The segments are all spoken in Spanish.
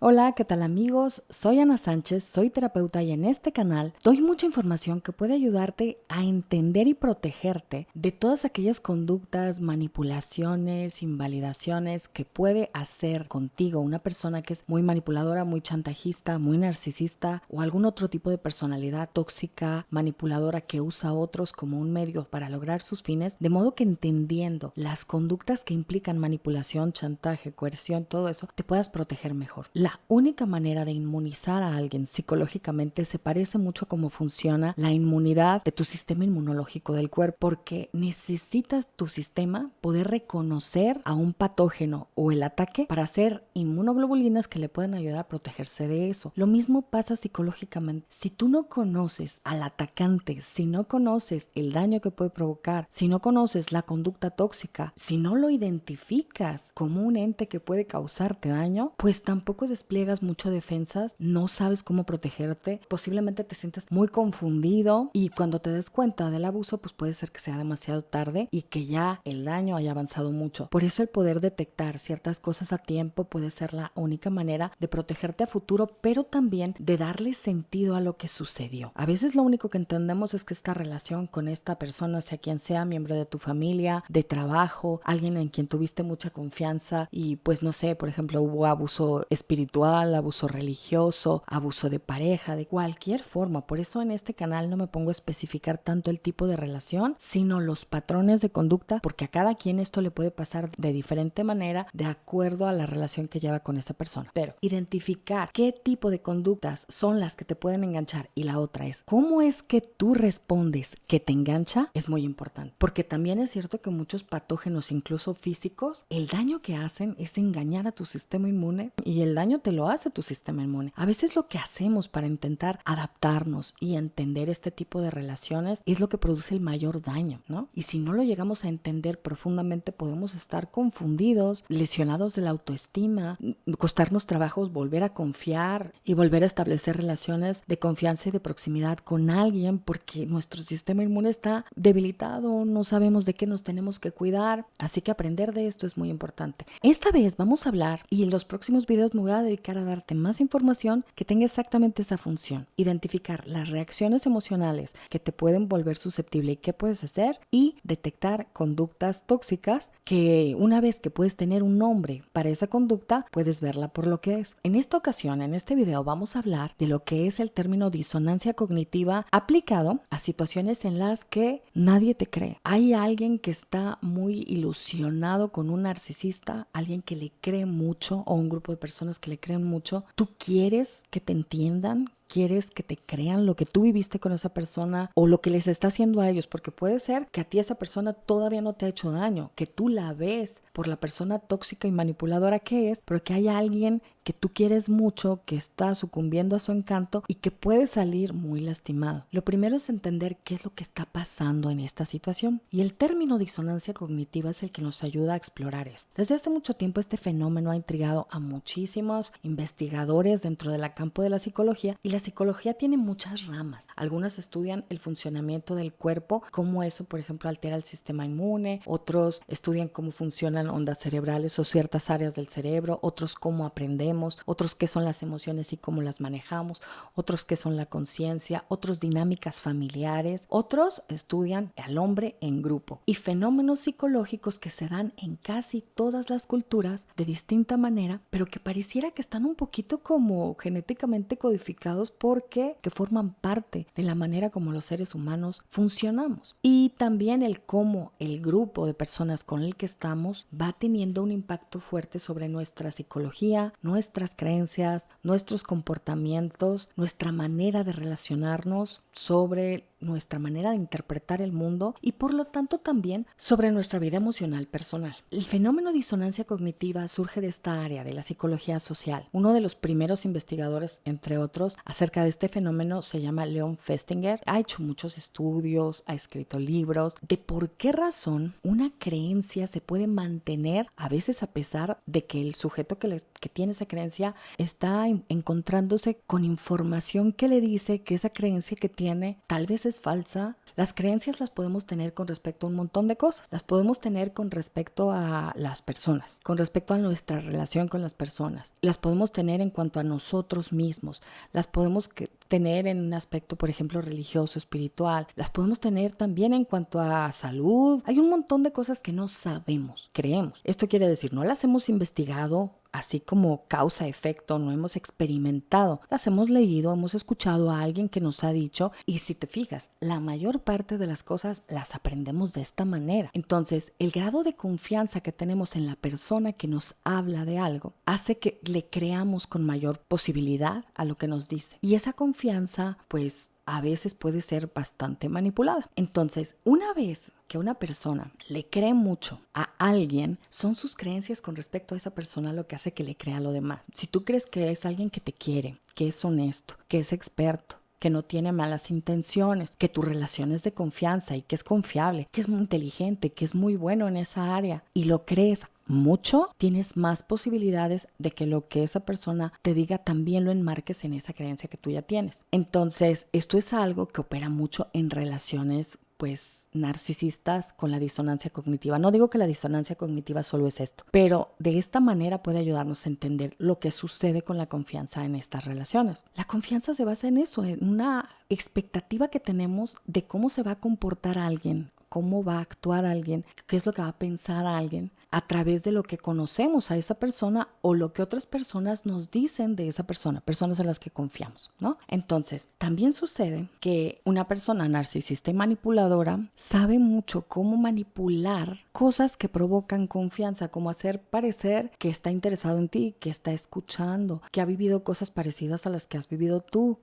Hola, ¿qué tal amigos? Soy Ana Sánchez, soy terapeuta y en este canal doy mucha información que puede ayudarte a entender y protegerte de todas aquellas conductas, manipulaciones, invalidaciones que puede hacer contigo una persona que es muy manipuladora, muy chantajista, muy narcisista o algún otro tipo de personalidad tóxica, manipuladora que usa a otros como un medio para lograr sus fines, de modo que entendiendo las conductas que implican manipulación, chantaje, coerción, todo eso, te puedas proteger mejor. La única manera de inmunizar a alguien psicológicamente se parece mucho a cómo funciona la inmunidad de tu sistema inmunológico del cuerpo, porque necesitas tu sistema poder reconocer a un patógeno o el ataque para hacer inmunoglobulinas que le pueden ayudar a protegerse de eso. Lo mismo pasa psicológicamente. Si tú no conoces al atacante, si no conoces el daño que puede provocar, si no conoces la conducta tóxica, si no lo identificas como un ente que puede causarte daño, pues tampoco despliegas mucho defensas, no sabes cómo protegerte, posiblemente te sientas muy confundido y cuando te des cuenta del abuso, pues puede ser que sea demasiado tarde y que ya el daño haya avanzado mucho. Por eso el poder detectar ciertas cosas a tiempo puede ser la única manera de protegerte a futuro, pero también de darle sentido a lo que sucedió. A veces lo único que entendemos es que esta relación con esta persona, sea quien sea, miembro de tu familia, de trabajo, alguien en quien tuviste mucha confianza y pues no sé, por ejemplo, hubo abuso espiritual, abuso religioso, abuso de pareja, de cualquier forma. Por eso en este canal no me pongo a especificar tanto el tipo de relación, sino los patrones de conducta, porque a cada quien esto le puede pasar de diferente manera de acuerdo a la relación que lleva con esa persona. Pero identificar qué tipo de conductas son las que te pueden enganchar y la otra es cómo es que tú respondes que te engancha es muy importante, porque también es cierto que muchos patógenos, incluso físicos, el daño que hacen es engañar a tu sistema inmune y el daño te lo hace tu sistema inmune. A veces lo que hacemos para intentar adaptarnos y entender este tipo de relaciones es lo que produce el mayor daño, ¿no? Y si no lo llegamos a entender profundamente, podemos estar confundidos, lesionados de la autoestima, costarnos trabajos volver a confiar y volver a establecer relaciones de confianza y de proximidad con alguien porque nuestro sistema inmune está debilitado, no sabemos de qué nos tenemos que cuidar, así que aprender de esto es muy importante. Esta vez vamos a hablar y en los próximos videos me voy a dedicar a darte más información que tenga exactamente esa función, identificar las reacciones emocionales que te pueden volver susceptible y qué puedes hacer y detectar conductas tóxicas que una vez que puedes tener un nombre para esa conducta, puedes verla por lo que es. En esta ocasión, en este video, vamos a hablar de lo que es el término disonancia cognitiva aplicado a situaciones en las que nadie te cree. Hay alguien que está muy ilusionado con un narcisista, alguien que le cree mucho o un grupo de personas que le creen mucho. ¿Tú quieres que te entiendan? ¿Quieres que te crean lo que tú viviste con esa persona o lo que les está haciendo a ellos? Porque puede ser que a ti esa persona todavía no te ha hecho daño, que tú la ves por la persona tóxica y manipuladora que es, pero que hay alguien que tú quieres mucho, que está sucumbiendo a su encanto y que puede salir muy lastimado. Lo primero es entender qué es lo que está pasando en esta situación. Y el término disonancia cognitiva es el que nos ayuda a explorar esto. Desde hace mucho tiempo este fenómeno ha intrigado a muchísimos investigadores dentro del campo de la psicología y la psicología tiene muchas ramas. Algunas estudian el funcionamiento del cuerpo, cómo eso, por ejemplo, altera el sistema inmune. Otros estudian cómo funcionan ondas cerebrales o ciertas áreas del cerebro. Otros cómo aprendemos. Otros qué son las emociones y cómo las manejamos. Otros qué son la conciencia. Otros dinámicas familiares. Otros estudian al hombre en grupo. Y fenómenos psicológicos que se dan en casi todas las culturas de distinta manera, pero que pareciera que están un poquito como genéticamente codificados porque que forman parte de la manera como los seres humanos funcionamos. Y también el cómo el grupo de personas con el que estamos va teniendo un impacto fuerte sobre nuestra psicología, nuestras creencias, nuestros comportamientos, nuestra manera de relacionarnos, sobre nuestra manera de interpretar el mundo y por lo tanto también sobre nuestra vida emocional personal. El fenómeno disonancia cognitiva surge de esta área de la psicología social. Uno de los primeros investigadores, entre otros, acerca de este fenómeno se llama Leon Festinger. Ha hecho muchos estudios, ha escrito libros de por qué razón una creencia se puede mantener a veces a pesar de que el sujeto que tiene esa creencia está encontrándose con información que le dice que esa creencia que tiene tal vez es falsa. Las creencias las podemos tener con respecto a un montón de cosas. Las podemos tener con respecto a las personas, con respecto a nuestra relación con las personas. Las podemos tener en cuanto a nosotros mismos. Las podemos tener en un aspecto, por ejemplo, religioso, espiritual. Las podemos tener también en cuanto a salud. Hay un montón de cosas que no sabemos, creemos. Esto quiere decir, no las hemos investigado así como causa-efecto, no hemos experimentado. Las hemos leído, hemos escuchado a alguien que nos ha dicho, y si te fijas, la mayor parte de las cosas las aprendemos de esta manera. Entonces, el grado de confianza que tenemos en la persona que nos habla de algo hace que le creamos con mayor posibilidad a lo que nos dice. Y esa confianza, pues, a veces puede ser bastante manipulada. Entonces, una vez que una persona le cree mucho a alguien, son sus creencias con respecto a esa persona lo que hace que le crea a lo demás. Si tú crees que es alguien que te quiere, que es honesto, que es experto, que no tiene malas intenciones, que tu relación es de confianza y que es confiable, que es muy inteligente, que es muy bueno en esa área, y lo crees mucho, tienes más posibilidades de que lo que esa persona te diga también lo enmarques en esa creencia que tú ya tienes. Entonces, esto es algo que opera mucho en relaciones, pues, narcisistas con la disonancia cognitiva. No digo que la disonancia cognitiva solo es esto, pero de esta manera puede ayudarnos a entender lo que sucede con la confianza en estas relaciones. La confianza se basa en eso, en una expectativa que tenemos de cómo se va a comportar alguien, cómo va a actuar alguien, qué es lo que va a pensar alguien a través de lo que conocemos a esa persona o lo que otras personas nos dicen de esa persona, personas en las que confiamos, ¿no? Entonces, también sucede que una persona narcisista y manipuladora sabe mucho cómo manipular cosas que provocan confianza, como hacer parecer que está interesado en ti, que está escuchando, que ha vivido cosas parecidas a las que has vivido tú,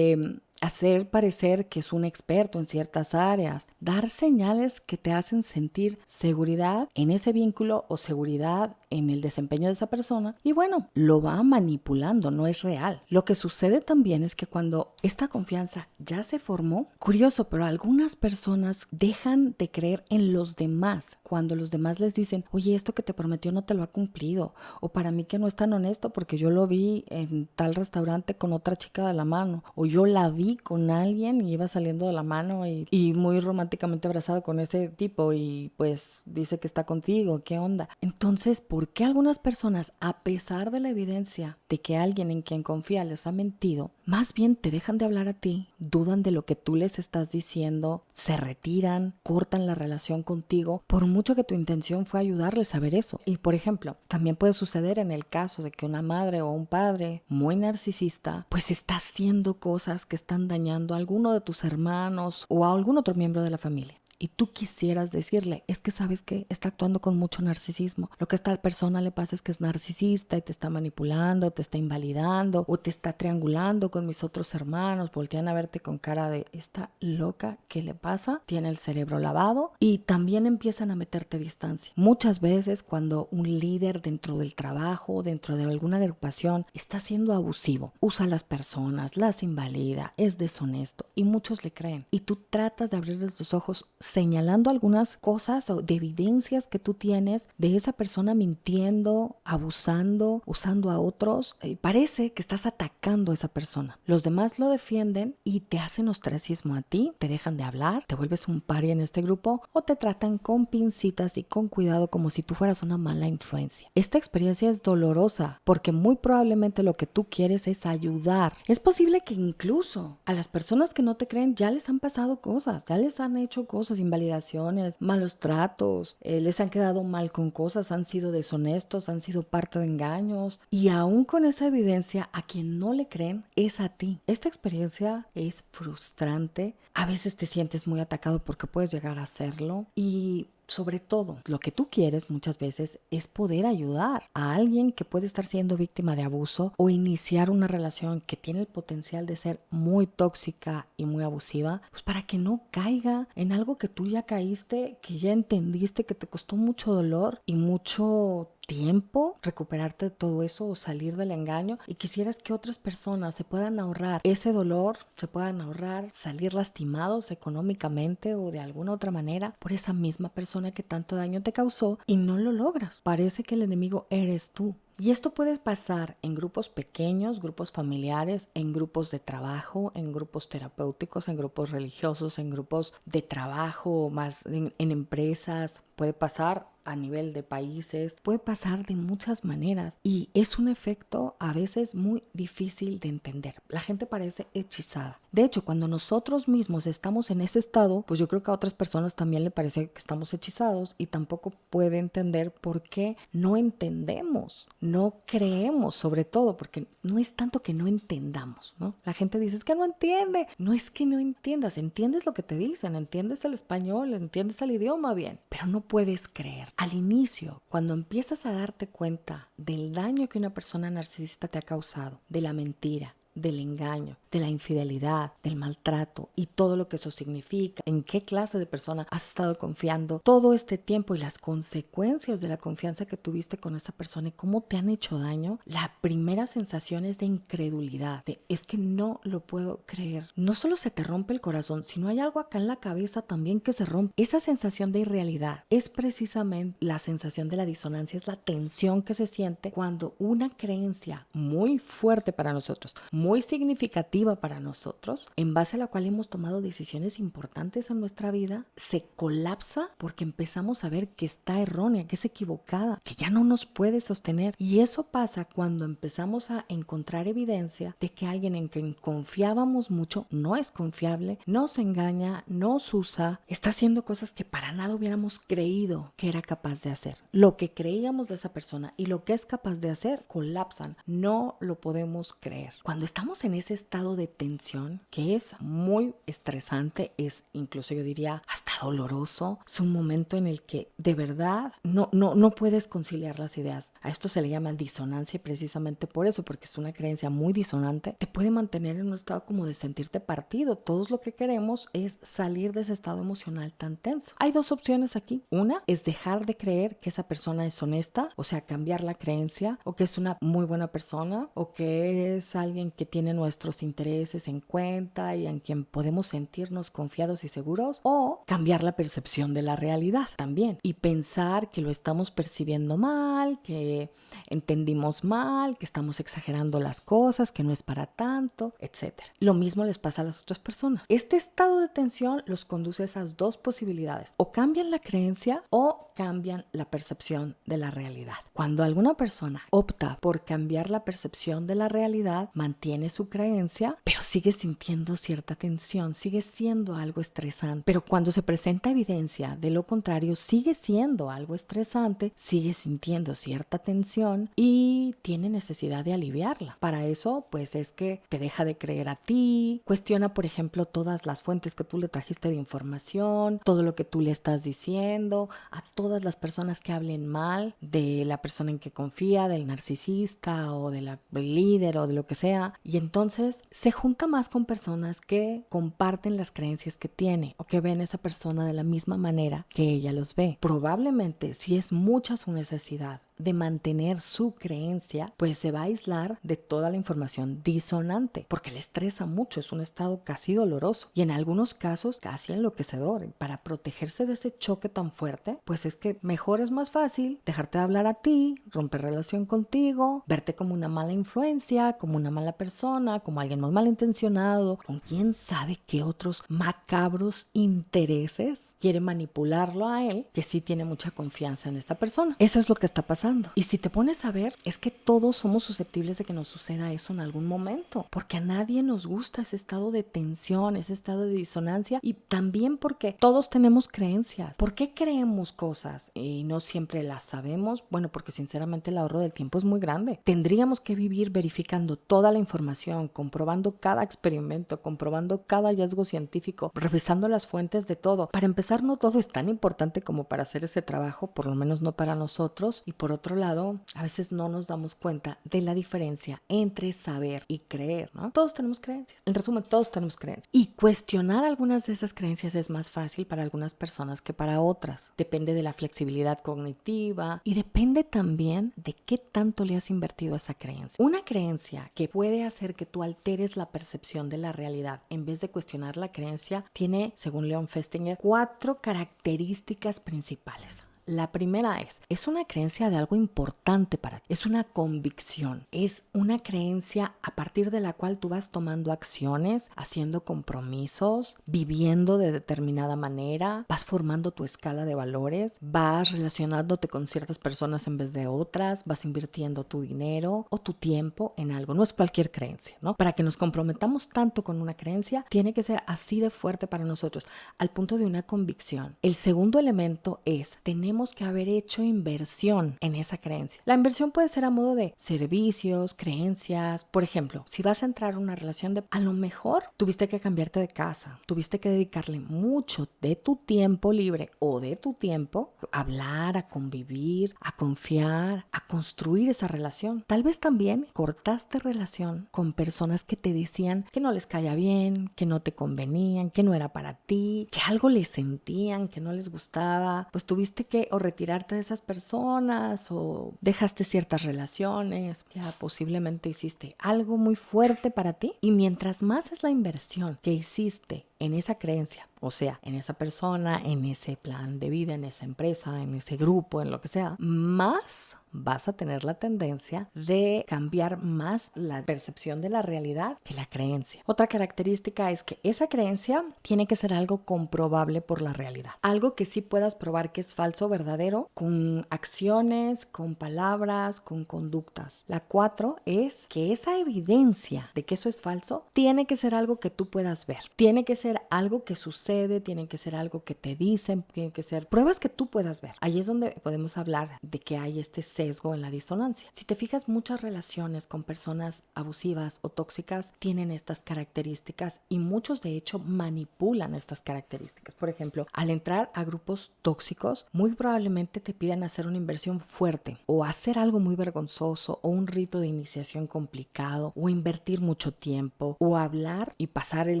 hacer parecer que es un experto en ciertas áreas, dar señales que te hacen sentir seguridad en ese vínculo o seguridad en el desempeño de esa persona, y bueno, lo va manipulando, no es real. Lo que sucede también es que cuando esta confianza ya se formó, curioso, pero algunas personas dejan de creer en los demás cuando los demás les dicen, oye, esto que te prometió no te lo ha cumplido, o para mí que no es tan honesto porque yo lo vi en tal restaurante con otra chica de la mano, o yo la vi con alguien y iba saliendo de la mano y muy románticamente abrazado con ese tipo y pues dice que está contigo, ¿qué onda? Entonces, ¿por qué algunas personas, a pesar de la evidencia de que alguien en quien confía les ha mentido, más bien te dejan de hablar a ti, dudan de lo que tú les estás diciendo, se retiran, cortan la relación contigo, por mucho que tu intención fue ayudarles a ver eso? Y por ejemplo, también puede suceder en el caso de que una madre o un padre muy narcisista pues está haciendo cosas que están dañando a alguno de tus hermanos o a algún otro miembro de la familia. Y tú quisieras decirle, es que sabes que está actuando con mucho narcisismo. Lo que a esta persona le pasa es que es narcisista y te está manipulando, te está invalidando o te está triangulando con mis otros hermanos. Voltean a verte con cara de, esta loca, ¿qué le pasa? Tiene el cerebro lavado, y también empiezan a meterte distancia. Muchas veces cuando un líder dentro del trabajo, dentro de alguna agrupación, está siendo abusivo, usa a las personas, las invalida, es deshonesto y muchos le creen. Y tú tratas de abrirles los ojos señalando algunas cosas o de evidencias que tú tienes de esa persona mintiendo, abusando, usando a otros. Parece que estás atacando a esa persona. Los demás lo defienden y te hacen ostracismo a ti, te dejan de hablar, te vuelves un paria en este grupo o te tratan con pincitas y con cuidado como si tú fueras una mala influencia. Esta experiencia es dolorosa porque muy probablemente lo que tú quieres es ayudar. Es posible que incluso a las personas que no te creen ya les han pasado cosas, ya les han hecho cosas, invalidaciones, malos tratos, les han quedado mal con cosas, han sido deshonestos, han sido parte de engaños, y aún con esa evidencia a quien no le creen es a ti. Esta experiencia es frustrante, a veces te sientes muy atacado porque puedes llegar a hacerlo, y sobre todo, lo que tú quieres muchas veces es poder ayudar a alguien que puede estar siendo víctima de abuso o iniciar una relación que tiene el potencial de ser muy tóxica y muy abusiva, pues para que no caiga en algo que tú ya caíste, que ya entendiste que te costó mucho dolor y mucho tiempo recuperarte de todo eso o salir del engaño, y quisieras que otras personas se puedan ahorrar ese dolor, se puedan ahorrar salir lastimados económicamente o de alguna otra manera por esa misma persona que tanto daño te causó, y no lo logras. Parece que el enemigo eres tú. Y esto puede pasar en grupos pequeños, grupos familiares, en grupos de trabajo, en grupos terapéuticos, en grupos religiosos, en grupos de trabajo, más en empresas. Puede pasar a nivel de países, puede pasar de muchas maneras y es un efecto a veces muy difícil de entender. La gente parece hechizada. De hecho, cuando nosotros mismos estamos en ese estado, pues yo creo que a otras personas también le parece que estamos hechizados y tampoco puede entender por qué no entendemos, no creemos, sobre todo, porque no es tanto que no entendamos, ¿no? La gente dice, es que no entiende. No es que no entiendas, entiendes lo que te dicen, entiendes el español, entiendes el idioma bien, pero no puedes creer. Al inicio, cuando empiezas a darte cuenta del daño que una persona narcisista te ha causado, de la mentira, del engaño, de la infidelidad, del maltrato y todo lo que eso significa, en qué clase de persona has estado confiando todo este tiempo y las consecuencias de la confianza que tuviste con esa persona y cómo te han hecho daño, la primera sensación es de incredulidad, de es que no lo puedo creer. No solo se te rompe el corazón, sino hay algo acá en la cabeza también que se rompe. Esa sensación de irrealidad es precisamente la sensación de la disonancia, es la tensión que se siente cuando una creencia muy fuerte para nosotros, muy significativa para nosotros, en base a la cual hemos tomado decisiones importantes en nuestra vida, se colapsa porque empezamos a ver que está errónea, que es equivocada, que ya no nos puede sostener. Y eso pasa cuando empezamos a encontrar evidencia de que alguien en quien confiábamos mucho no es confiable, nos engaña, nos usa, está haciendo cosas que para nada hubiéramos creído que era capaz de hacer. Lo que creíamos de esa persona y lo que es capaz de hacer colapsan. No lo podemos creer. Cuando estamos en ese estado de tensión, que es muy estresante, es incluso yo diría hasta doloroso, es un momento en el que de verdad no puedes conciliar las ideas. A esto se le llama disonancia y precisamente por eso, porque es una creencia muy disonante, te puede mantener en un estado como de sentirte partido. Todos lo que queremos es salir de ese estado emocional tan tenso. Hay dos opciones aquí. Una es dejar de creer que esa persona es honesta, o sea, cambiar la creencia, o que es una muy buena persona, o que es alguien que tiene nuestros intereses en cuenta y en quien podemos sentirnos confiados y seguros, o cambiar la percepción de la realidad también y pensar que lo estamos percibiendo mal, que entendimos mal, que estamos exagerando las cosas, que no es para tanto, etc. Lo mismo les pasa a las otras personas. Este estado de tensión los conduce a esas dos posibilidades: o cambian la creencia o cambian la percepción de la realidad. Cuando alguna persona opta por cambiar la percepción de la realidad, mantiene su creencia, pero sigue sintiendo cierta tensión, sigue siendo algo estresante. Pero cuando se presenta evidencia de lo contrario, sigue siendo algo estresante, sigue sintiendo cierta tensión y tiene necesidad de aliviarla. Para eso, pues es que te deja de creer a ti, cuestiona, por ejemplo, todas las fuentes que tú le trajiste de información, todo lo que tú le estás diciendo, a todas las personas que hablen mal de la persona en que confía, del narcisista o del líder o de lo que sea. Y entonces se junta más con personas que comparten las creencias que tiene o que ven a esa persona de la misma manera que ella los ve. Probablemente, si es mucha su necesidad de mantener su creencia, pues se va a aislar de toda la información disonante, porque le estresa mucho, es un estado casi doloroso y en algunos casos casi enloquecedor. Para protegerse de ese choque tan fuerte, pues es que mejor es más fácil dejarte de hablar a ti, romper relación contigo, verte como una mala influencia, como una mala persona, como alguien más malintencionado, con quién sabe qué otros macabros intereses quiere manipularlo a él, que sí tiene mucha confianza en esta persona. Eso es lo que está pasando. Y si te pones a ver, es que todos somos susceptibles de que nos suceda eso en algún momento, porque a nadie nos gusta ese estado de tensión, ese estado de disonancia, y también porque todos tenemos creencias. ¿Por qué creemos cosas y no siempre las sabemos? Bueno, porque sinceramente el ahorro del tiempo es muy grande. Tendríamos que vivir verificando toda la información, comprobando cada experimento, comprobando cada hallazgo científico, revisando las fuentes de todo. Para empezar, no todo es tan importante como para hacer ese trabajo, por lo menos no para nosotros. Y por otro lado, a veces no nos damos cuenta de la diferencia entre saber y creer, ¿no? Todos tenemos creencias. En resumen, todos tenemos creencias. Y cuestionar algunas de esas creencias es más fácil para algunas personas que para otras. Depende de la flexibilidad cognitiva y depende también de qué tanto le has invertido a esa creencia. Una creencia que puede hacer que tú alteres la percepción de la realidad en vez de cuestionar la creencia tiene, según Leon Festinger, 4 características principales. La primera es una creencia de algo importante para ti, es una convicción, es una creencia a partir de la cual tú vas tomando acciones, haciendo compromisos, viviendo de determinada manera, vas formando tu escala de valores, vas relacionándote con ciertas personas en vez de otras, vas invirtiendo tu dinero o tu tiempo en algo. No es cualquier creencia, ¿no? Para que nos comprometamos tanto con una creencia, tiene que ser así de fuerte para nosotros, al punto de una convicción. El segundo elemento es, tenemos que haber hecho inversión en esa creencia. La inversión puede ser a modo de servicios, creencias. Por ejemplo, si vas a entrar a una relación a lo mejor tuviste que cambiarte de casa, tuviste que dedicarle mucho de tu tiempo libre o de tu tiempo a hablar, a convivir, a confiar, a construir esa relación. Tal vez también cortaste relación con personas que te decían que no les caía bien, que no te convenían, que no era para ti, que algo les sentían, que no les gustaba. Pues tuviste que o retirarte de esas personas o dejaste ciertas relaciones. Ya posiblemente hiciste algo muy fuerte para ti, y mientras más es la inversión que hiciste en esa creencia, o sea, en esa persona, en ese plan de vida, en esa empresa, en ese grupo, en lo que sea, más vas a tener la tendencia de cambiar más la percepción de la realidad que la creencia. Otra característica es que esa creencia tiene que ser algo comprobable por la realidad. Algo que sí puedas probar que es falso o verdadero con acciones, con palabras, con conductas. La 4 es que esa evidencia de que eso es falso tiene que ser algo que tú puedas ver. Tiene que ser algo que sucede, tiene que ser algo que te dicen, tiene que ser pruebas que tú puedas ver. Ahí es donde podemos hablar de que hay este sesgo en la disonancia. Si te fijas, muchas relaciones con personas abusivas o tóxicas tienen estas características, y muchos de hecho manipulan estas características. Por ejemplo, al entrar a grupos tóxicos, muy probablemente te pidan hacer una inversión fuerte o hacer algo muy vergonzoso o un rito de iniciación complicado o invertir mucho tiempo o hablar y pasar el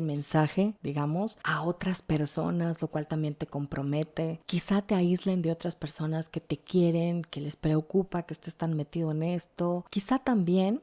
mensaje, digamos, a otras personas, lo cual también te compromete. Quizá te aíslen de otras personas que te quieren, que les preocupa que estés tan metido en esto. Quizá también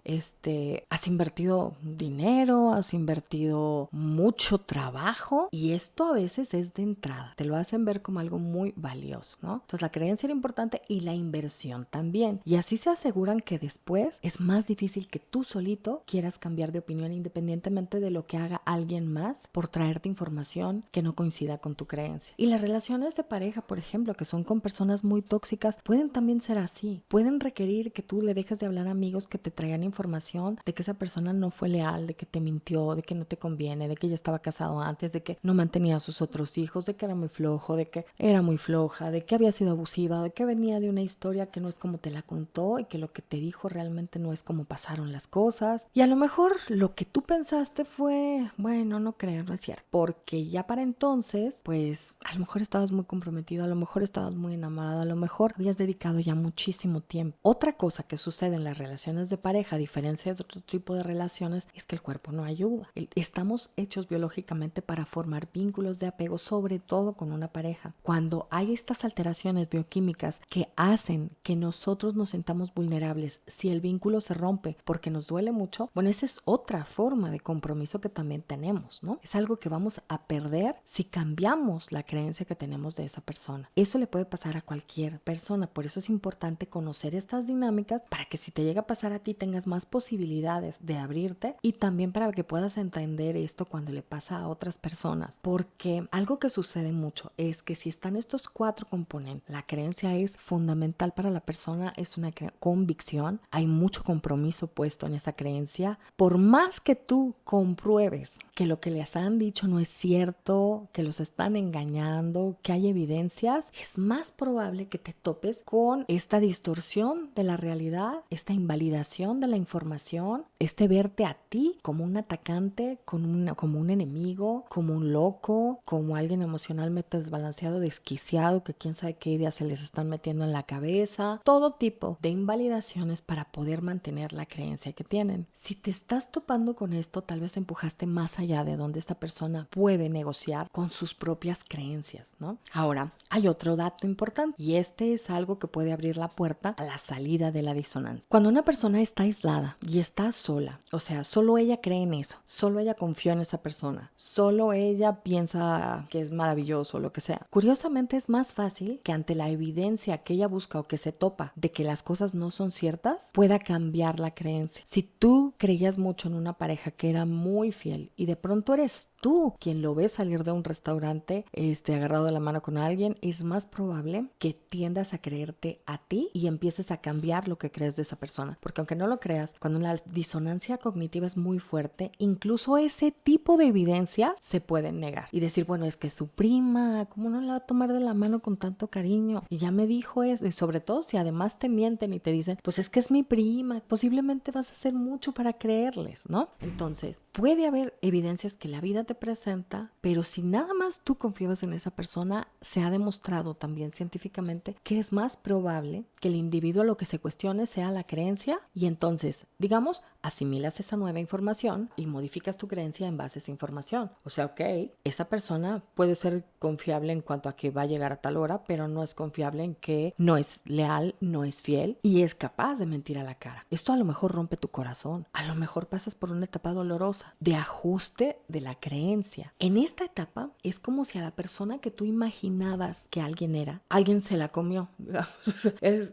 has invertido dinero, has invertido mucho trabajo, y esto a veces es de entrada. Te lo hacen ver como algo muy valioso, ¿no? Entonces la creencia era importante y la inversión también. Y así se aseguran que después es más difícil que tú solito quieras cambiar de opinión independientemente de lo que haga alguien más por traerte información que no coincida con tu creencia. Y las relaciones de pareja, por ejemplo, que son con personas muy tóxicas, pueden también ser así. Pueden requerir que tú le dejes de hablar a amigos que te traigan información de que esa persona no fue leal, de que te mintió, de que no te conviene, de que ya estaba casado antes, de que no mantenía a sus otros hijos, de que era muy flojo, de que era muy floja, de que había sido abusiva, de que venía de una historia que no es como te la contó y que lo que te dijo realmente no es como pasaron las cosas. Y a lo mejor lo que tú pensaste fue, bueno, no creo, no es cierto, porque ya para entonces, pues a lo mejor estabas muy comprometido, a lo mejor estabas muy enamorado, a lo mejor habías dedicado ya muchísimo tiempo. Otra cosa que sucede en las relaciones de pareja, a diferencia de otro tipo de relaciones, es que el cuerpo no ayuda. Estamos hechos biológicamente para formar vínculos de apego, sobre todo con una pareja. Cuando hay estas alteraciones bioquímicas que hacen que nosotros nos sintamos vulnerables, si el vínculo se rompe porque nos duele mucho, bueno, esa es otra forma de compromiso que también tenemos, ¿no? Es algo que vamos a perder si cambiamos la creencia que tenemos de esa persona. Eso le puede pasar a cualquier persona, por eso es importante conocer estas dinámicas para que si te llega a pasar a ti tengas más posibilidades de abrirte, y también para que puedas entender esto cuando le pasa a otras personas, porque algo que sucede mucho es que si están estos 4 componentes, la creencia es fundamental para la persona, es una convicción, hay mucho compromiso puesto en esa creencia. Por más que tú compruebes que lo que les han dicho no es cierto, que los están engañando, que hay evidencias, es más probable que te topes con esta distorsión de la realidad, esta invalidación de la información, verte a ti como un atacante, como un enemigo, como un loco, como alguien emocionalmente desbalanceado, desquiciado, que quién sabe qué ideas se les están metiendo en la cabeza. Todo tipo de invalidaciones para poder mantener la creencia que tienen. Si te estás topando con esto, tal vez empujaste más allá de donde esta persona persona puede negociar con sus propias creencias, ¿no? Ahora, hay otro dato importante y este es algo que puede abrir la puerta a la salida de la disonancia. Cuando una persona está aislada y está sola, o sea, solo ella cree en eso, solo ella confió en esa persona, solo ella piensa que es maravilloso, lo que sea. Curiosamente es más fácil que ante la evidencia que ella busca o que se topa de que las cosas no son ciertas, pueda cambiar la creencia. Si tú creías mucho en una pareja que era muy fiel y de pronto eres tú quien lo ve salir de un restaurante agarrado de la mano con alguien, es más probable que tiendas a creerte a ti y empieces a cambiar lo que crees de esa persona. Porque aunque no lo creas, cuando la disonancia cognitiva es muy fuerte, incluso ese tipo de evidencia se pueden negar y decir, bueno, es que es su prima, ¿cómo no la va a tomar de la mano con tanto cariño? Y ya me dijo eso. Y sobre todo si además te mienten y te dicen, pues es que es mi prima, posiblemente vas a hacer mucho para creerles, ¿no? Entonces, puede haber evidencias que la vida te presenta, pero si nada más tú confiabas en esa persona, se ha demostrado también científicamente que es más probable que el individuo lo que se cuestione sea la creencia y entonces, digamos, asimilas esa nueva información y modificas tu creencia en base a esa información. O sea, ok, esa persona puede ser confiable en cuanto a que va a llegar a tal hora, pero no es confiable en que no es leal, no es fiel y es capaz de mentir a la cara. Esto a lo mejor rompe tu corazón, a lo mejor pasas por una etapa dolorosa de ajuste de la creencia. En esta etapa es como si a la persona que tú imaginabas que alguien era, alguien se la comió.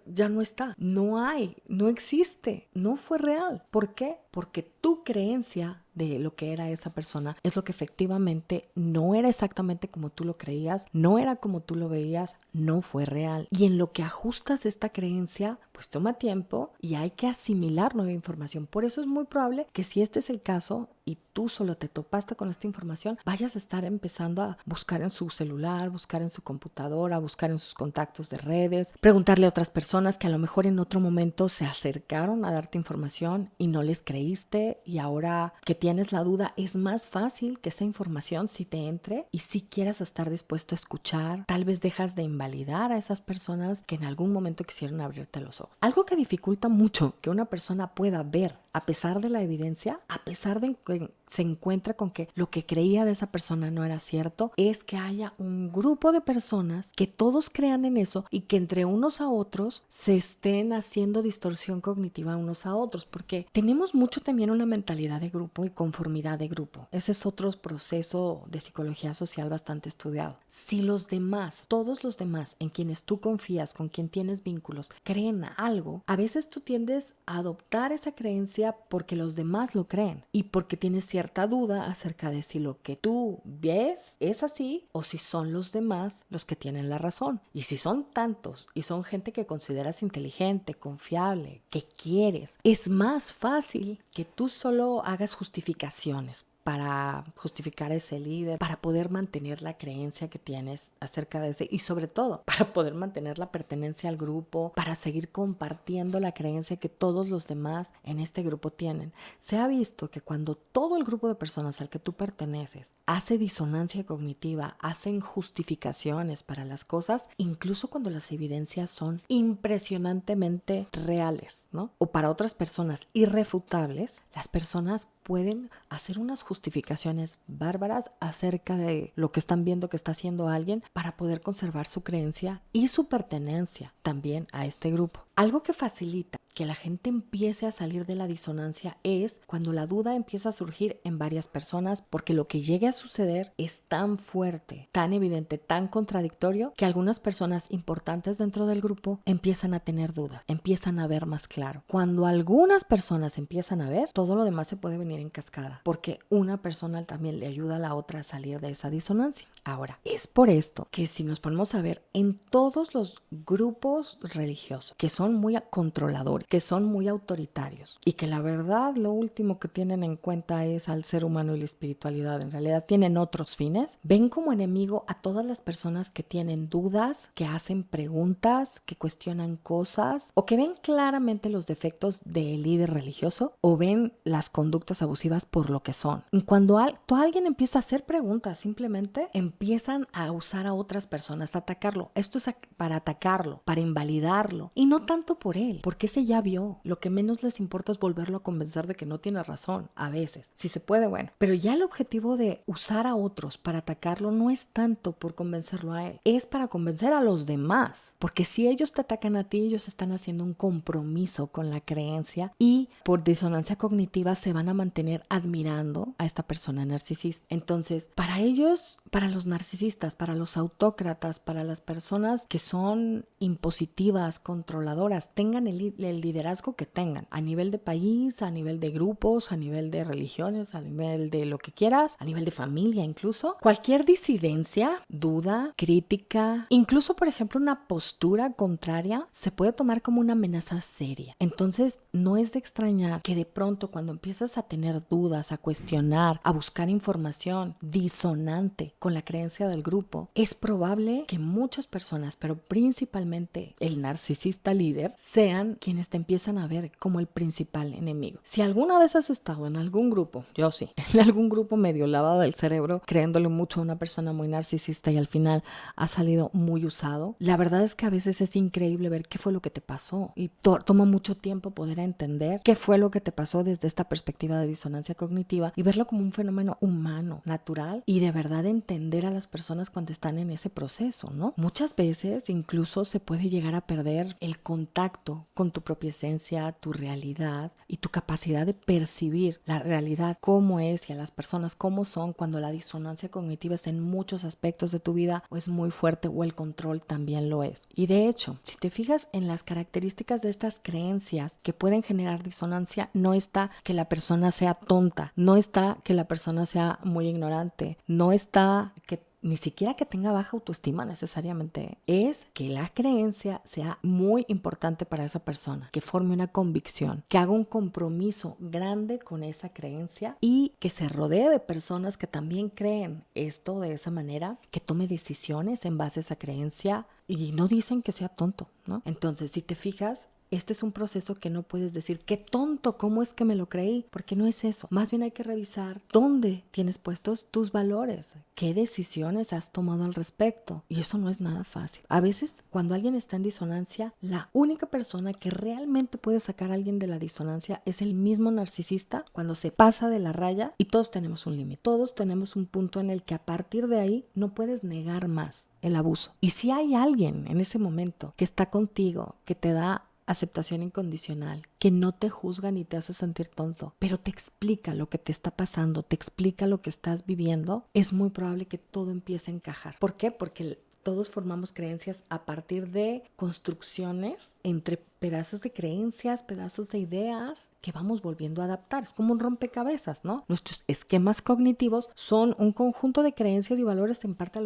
Ya no está, no hay, no existe, no fue real. ¿Por qué? Porque tu creencia de lo que era esa persona es lo que efectivamente no era exactamente como tú lo creías, no era como tú lo veías, no fue real. Y en lo que ajustas esta creencia, pues toma tiempo y hay que asimilar nueva información. Por eso es muy probable que si este es el caso y tú solo te topaste con esta información, vayas a estar empezando a buscar en su celular, buscar en su computadora, buscar en sus contactos de redes, preguntarle a otras personas que a lo mejor en otro momento se acercaron a darte información y no les creíste y ahora que tienes la duda es más fácil que esa información sí te entre y si quieras estar dispuesto a escuchar. Tal vez dejas de invalidar a esas personas que en algún momento quisieron abrirte los ojos. Algo que dificulta mucho que una persona pueda ver a pesar de la evidencia, a pesar de que se encuentra con que lo que creía de esa persona no era cierto, es que haya un grupo de personas que todos crean en eso y que entre unos a otros se estén haciendo distorsión cognitiva unos a otros, porque tenemos mucho también una mentalidad de grupo y conformidad de grupo. Ese es otro proceso de psicología social bastante estudiado. Si los demás, todos los demás en quienes tú confías, con quien tienes vínculos, creen algo, a veces tú tiendes a adoptar esa creencia porque los demás lo creen y porque tienes cierta duda acerca de si lo que tú ves es así o si son los demás los que tienen la razón. Y si son tantos y son gente que consideras inteligente, confiable, que quieres, es más fácil que tú solo hagas justificaciones para justificar a ese líder, para poder mantener la creencia que tienes acerca de ese y sobre todo para poder mantener la pertenencia al grupo, para seguir compartiendo la creencia que todos los demás en este grupo tienen. Se ha visto que cuando todo el grupo de personas al que tú perteneces hace disonancia cognitiva, hacen justificaciones para las cosas, incluso cuando las evidencias son impresionantemente reales, ¿no? O para otras personas irrefutables, las personas pueden hacer unas justificaciones bárbaras acerca de lo que están viendo que está haciendo alguien para poder conservar su creencia y su pertenencia también a este grupo. Algo que facilita que la gente empiece a salir de la disonancia es cuando la duda empieza a surgir en varias personas, porque lo que llegue a suceder es tan fuerte, tan evidente, tan contradictorio, que algunas personas importantes dentro del grupo empiezan a tener dudas, empiezan a ver más claro. Cuando algunas personas empiezan a ver, todo lo demás se puede venir en cascada, porque una persona también le ayuda a la otra a salir de esa disonancia. Ahora, es por esto que si nos ponemos a ver en todos los grupos religiosos que son muy controladores, que son muy autoritarios y que la verdad lo último que tienen en cuenta es al ser humano y la espiritualidad, en realidad tienen otros fines, ven como enemigo a todas las personas que tienen dudas, que hacen preguntas, que cuestionan cosas o que ven claramente los defectos del líder religioso o ven las conductas abusivas por lo que son. Cuando alguien empieza a hacer preguntas, simplemente empiezan a usar a otras personas, a atacarlo. Esto es para atacarlo, para invalidarlo y no tanto por él, porque ese ya ya vio. Lo que menos les importa es volverlo a convencer de que no tiene razón, a veces. Si se puede, bueno. Pero ya el objetivo de usar a otros para atacarlo no es tanto por convencerlo a él, es para convencer a los demás. Porque si ellos te atacan a ti, ellos están haciendo un compromiso con la creencia y por disonancia cognitiva se van a mantener admirando a esta persona narcisista. Entonces, para ellos, para los narcisistas, para los autócratas, para las personas que son impositivas, controladoras, tengan el liderazgo que tengan, a nivel de país, a nivel de grupos, a nivel de religiones, a nivel de lo que quieras, a nivel de familia incluso, cualquier disidencia, duda, crítica, incluso por ejemplo una postura contraria, se puede tomar como una amenaza seria. Entonces, no es de extrañar que de pronto cuando empiezas a tener dudas, a cuestionar, a buscar información disonante con la creencia del grupo, es probable que muchas personas, pero principalmente el narcisista líder, sean quienes te empiezan a ver como el principal enemigo. Si alguna vez has estado en algún grupo, yo sí, en algún grupo medio lavado del cerebro, creyéndole mucho a una persona muy narcisista y al final ha salido muy usado, la verdad es que a veces es increíble ver qué fue lo que te pasó y toma mucho tiempo poder entender qué fue lo que te pasó desde esta perspectiva de disonancia cognitiva y verlo como un fenómeno humano, natural, y de verdad entender a las personas cuando están en ese proceso, ¿no? Muchas veces incluso se puede llegar a perder el contacto con tu propia esencia, tu realidad y tu capacidad de percibir la realidad cómo es y a las personas cómo son cuando la disonancia cognitiva es en muchos aspectos de tu vida o es muy fuerte o el control también lo es. Y de hecho, si te fijas en las características de estas creencias que pueden generar disonancia, no está que la persona sea tonta, no está que la persona sea muy ignorante, no está que ni siquiera que tenga baja autoestima necesariamente, es que la creencia sea muy importante para esa persona, que forme una convicción, que haga un compromiso grande con esa creencia y que se rodee de personas que también creen esto de esa manera, que tome decisiones en base a esa creencia y no dicen que sea tonto, ¿no? Entonces, si te fijas, este es un proceso que no puedes decir, qué tonto, ¿cómo es que me lo creí? Porque no es eso. Más bien hay que revisar dónde tienes puestos tus valores, qué decisiones has tomado al respecto. Y eso no es nada fácil. A veces, cuando alguien está en disonancia, la única persona que realmente puede sacar a alguien de la disonancia es el mismo narcisista cuando se pasa de la raya, y todos tenemos un límite. Todos tenemos un punto en el que a partir de ahí no puedes negar más el abuso. Y si hay alguien en ese momento que está contigo, que te da aceptación incondicional, que no te juzga ni te hace sentir tonto, pero te explica lo que te está pasando, te explica lo que estás viviendo, es muy probable que todo empiece a encajar. ¿Por qué? Porque todos formamos creencias a partir de construcciones entre pedazos de creencias, pedazos de ideas que vamos volviendo a adaptar. Es como un rompecabezas, ¿no? Nuestros esquemas cognitivos son un conjunto de creencias y valores en parte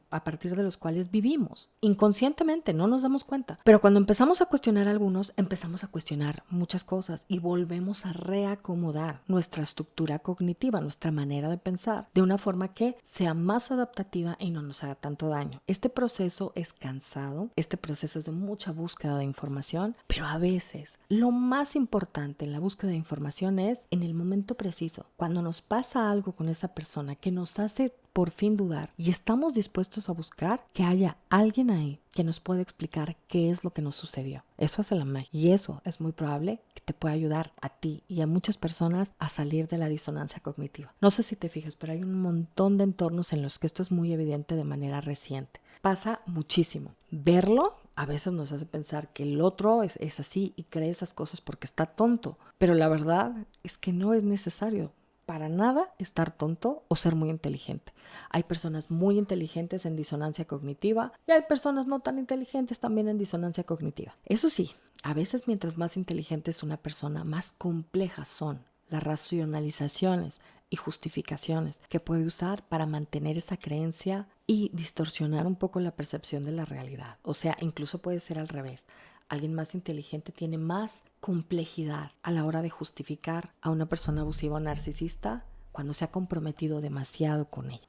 a partir de los cuales vivimos. Inconscientemente, no nos damos cuenta. Pero cuando empezamos a cuestionar algunos, empezamos a cuestionar muchas cosas y volvemos a reacomodar nuestra estructura cognitiva, nuestra manera de pensar, de una forma que sea más adaptativa y no nos haga tanto daño. Este proceso es cansado, este proceso es de mucha búsqueda de información, pero a veces lo más importante en la búsqueda de información es en el momento preciso, cuando nos pasa algo con esa persona que nos hace por fin dudar y estamos dispuestos a buscar que haya alguien ahí que nos pueda explicar qué es lo que nos sucedió. Eso hace la magia y eso es muy probable que te pueda ayudar a ti y a muchas personas a salir de la disonancia cognitiva. No sé si te fijas, pero hay un montón de entornos en los que esto es muy evidente de manera reciente. Pasa muchísimo. Verlo a veces nos hace pensar que el otro es así y cree esas cosas porque está tonto, pero la verdad es que no es necesario para nada estar tonto o ser muy inteligente. Hay personas muy inteligentes en disonancia cognitiva y hay personas no tan inteligentes también en disonancia cognitiva. Eso sí, a veces mientras más inteligente es una persona, más complejas son las racionalizaciones y justificaciones que puede usar para mantener esa creencia y distorsionar un poco la percepción de la realidad. O sea, incluso puede ser al revés. Alguien más inteligente tiene más complejidad a la hora de justificar a una persona abusiva o narcisista cuando se ha comprometido demasiado con ella.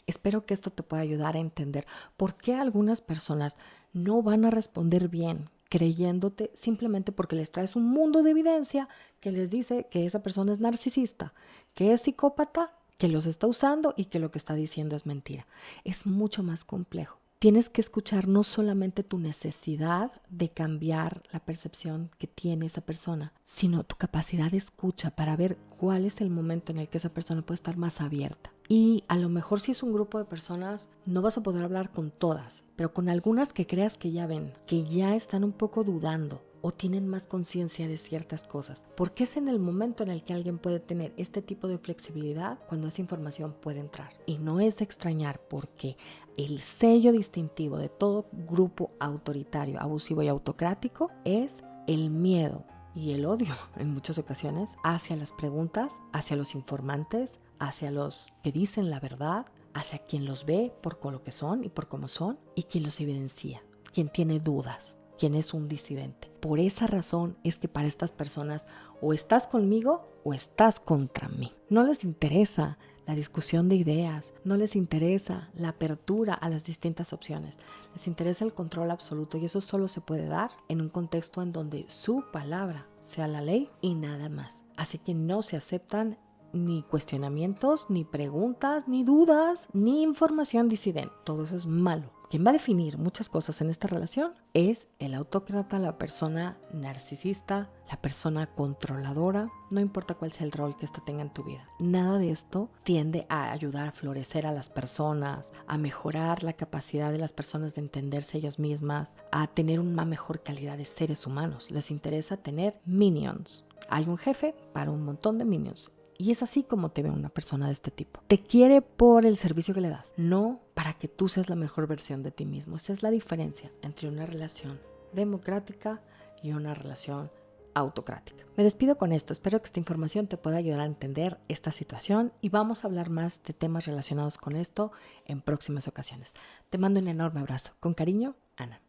Espero que esto te pueda ayudar a entender por qué algunas personas no van a responder bien creyéndote simplemente porque les traes un mundo de evidencia que les dice que esa persona es narcisista, que es psicópata, que los está usando y que lo que está diciendo es mentira. Es mucho más complejo. tienes que escuchar no solamente tu necesidad de cambiar la percepción que tiene esa persona, sino tu capacidad de escucha para ver cuál es el momento en el que esa persona puede estar más abierta. Y a lo mejor si es un grupo de personas, no vas a poder hablar con todas, pero con algunas que creas que ya ven, que ya están un poco dudando o tienen más conciencia de ciertas cosas. Porque es en el momento en el que alguien puede tener este tipo de flexibilidad cuando esa información puede entrar. Y no es de extrañar porque el sello distintivo de todo grupo autoritario, abusivo y autocrático es el miedo y el odio en muchas ocasiones hacia las preguntas, hacia los informantes, hacia los que dicen la verdad, hacia quien los ve por lo que son y por cómo son y quien los evidencia, quien tiene dudas, quien es un disidente. Por esa razón es que para estas personas o estás conmigo o estás contra mí. No les interesa la discusión de ideas, no les interesa la apertura a las distintas opciones, les interesa el control absoluto y eso solo se puede dar en un contexto en donde su palabra sea la ley y nada más. Así que no se aceptan ni cuestionamientos, ni preguntas, ni dudas, ni información disidente. Todo eso es malo. Quien va a definir muchas cosas en esta relación es el autócrata, la persona narcisista, la persona controladora, no importa cuál sea el rol que ésta tenga en tu vida. Nada de esto tiende a ayudar a florecer a las personas, a mejorar la capacidad de las personas de entenderse ellas mismas, a tener una mejor calidad de seres humanos. Les interesa tener minions. Hay un jefe para un montón de minions. Y es así como te ve una persona de este tipo. Te quiere por el servicio que le das, no para que tú seas la mejor versión de ti mismo. Esa es la diferencia entre una relación democrática y una relación autocrática. Me despido con esto. Espero que esta información te pueda ayudar a entender esta situación y vamos a hablar más de temas relacionados con esto en próximas ocasiones. Te mando un enorme abrazo. Con cariño, Ana.